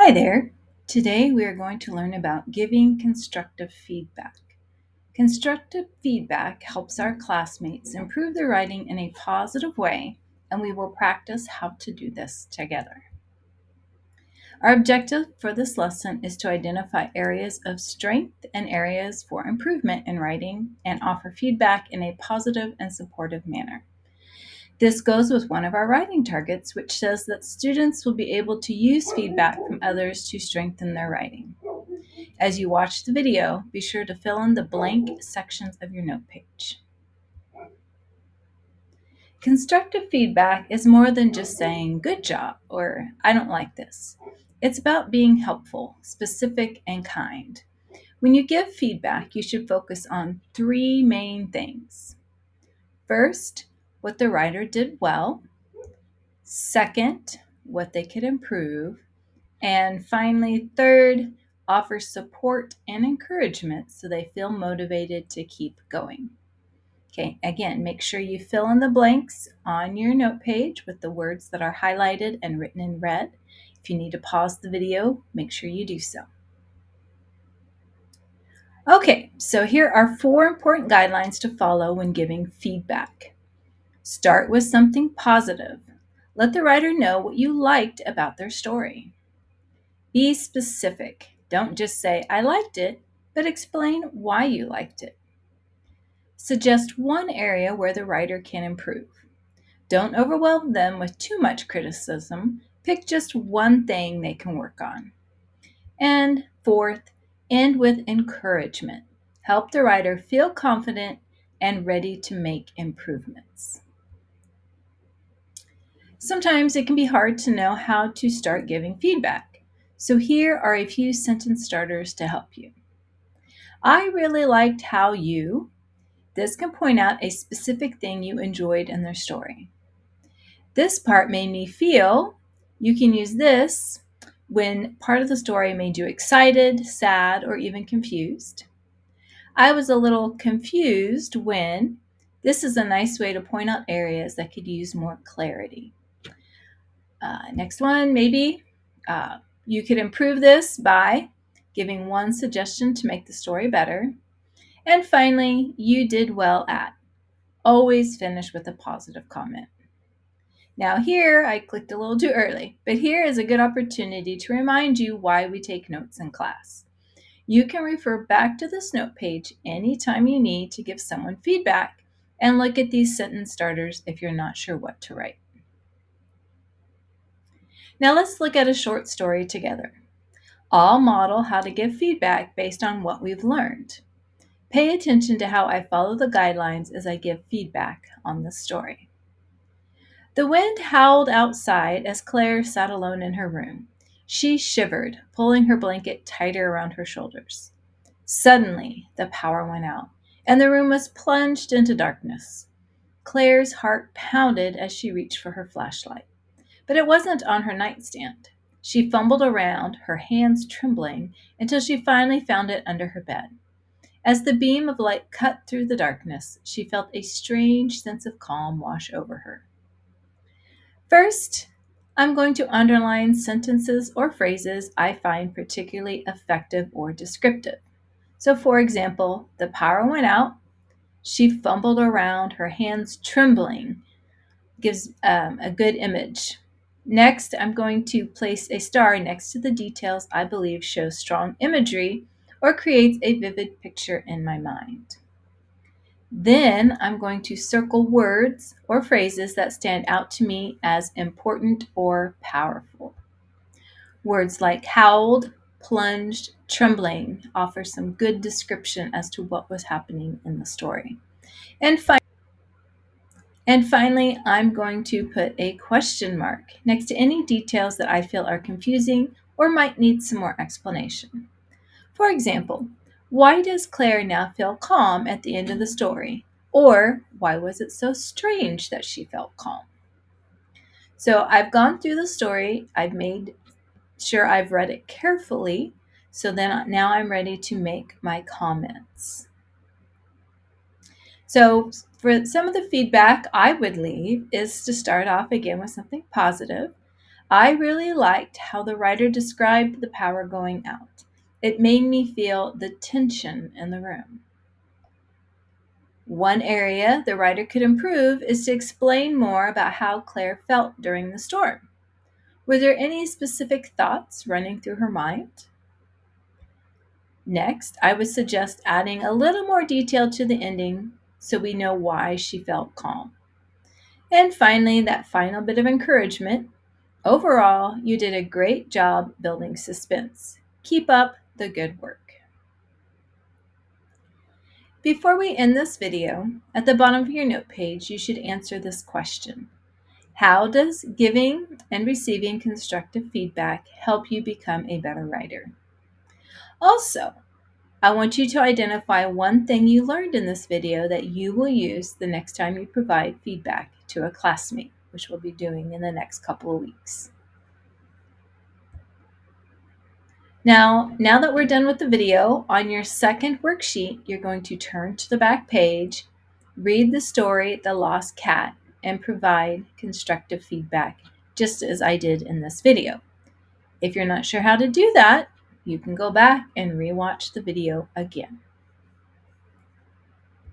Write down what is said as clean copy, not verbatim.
Hi there. Today we are going to learn about giving constructive feedback. Constructive feedback helps our classmates improve their writing in a positive way, and we will practice how to do this together. Our objective for this lesson is to identify areas of strength and areas for improvement in writing and offer feedback in a positive and supportive manner. This goes with one of our writing targets, which says that students will be able to use feedback from others to strengthen their writing. As you watch the video, be sure to fill in the blank sections of your note page. Constructive feedback is more than just saying good job or I don't like this. It's about being helpful, specific, and kind. When you give feedback, you should focus on three main things. First, what the writer did well. Second, what they could improve. And finally, third, offer support and encouragement so they feel motivated to keep going. Okay, again, make sure you fill in the blanks on your note page with the words that are highlighted and written in red. If you need to pause the video, make sure you do so. Okay, so here are 4 important guidelines to follow when giving feedback. Start with something positive. Let the writer know what you liked about their story. Be specific. Don't just say, I liked it, but explain why you liked it. Suggest one area where the writer can improve. Don't overwhelm them with too much criticism. Pick just one thing they can work on. And fourth, end with encouragement. Help the writer feel confident and ready to make improvements. Sometimes it can be hard to know how to start giving feedback. So here are a few sentence starters to help you. I really liked how you. This can point out a specific thing you enjoyed in their story. This part made me feel. You can use this when part of the story made you excited, sad, or even confused. I was a little confused when. This is a nice way to point out areas that could use more clarity. Next one, maybe you could improve this by giving one suggestion to make the story better. And finally, you did well at. Always finish with a positive comment. Now here, I clicked a little too early, but here is a good opportunity to remind you why we take notes in class. You can refer back to this note page anytime you need to give someone feedback and look at these sentence starters if you're not sure what to write. Now let's look at a short story together. I'll model how to give feedback based on what we've learned. Pay attention to how I follow the guidelines as I give feedback on this story. The wind howled outside as Claire sat alone in her room. She shivered, pulling her blanket tighter around her shoulders. Suddenly, the power went out, and the room was plunged into darkness. Claire's heart pounded as she reached for her flashlight. But it wasn't on her nightstand. She fumbled around, her hands trembling, until she finally found it under her bed. As the beam of light cut through the darkness, she felt a strange sense of calm wash over her. First, I'm going to underline sentences or phrases I find particularly effective or descriptive. So, for example, the power went out. She fumbled around, her hands trembling, gives a good image. Next, I'm going to place a star next to the details I believe show strong imagery or creates a vivid picture in my mind. Then I'm going to circle words or phrases that stand out to me as important or powerful. Words like howled, plunged, trembling offer some good description as to what was happening in the story. And finally, I'm going to put a question mark next to any details that I feel are confusing or might need some more explanation. For example, why does Claire now feel calm at the end of the story? Or why was it so strange that she felt calm? So I've gone through the story. I've made sure I've read it carefully. So then now I'm ready to make my comments. So for some of the feedback I would leave is to start off again with something positive. I really liked how the writer described the power going out. It made me feel the tension in the room. One area the writer could improve is to explain more about how Claire felt during the storm. Were there any specific thoughts running through her mind? Next, I would suggest adding a little more detail to the ending so we know why she felt calm. And finally, that final bit of encouragement. Overall, you did a great job building suspense. Keep up the good work. Before we end this video, at the bottom of your note page, you should answer this question. How does giving and receiving constructive feedback help you become a better writer? Also, I want you to identify one thing you learned in this video that you will use the next time you provide feedback to a classmate, which we'll be doing in the next couple of weeks. Now that we're done with the video, on your second worksheet, you're going to turn to the back page, read the story, The Lost Cat, and provide constructive feedback, just as I did in this video. If you're not sure how to do that, you can go back and rewatch the video again.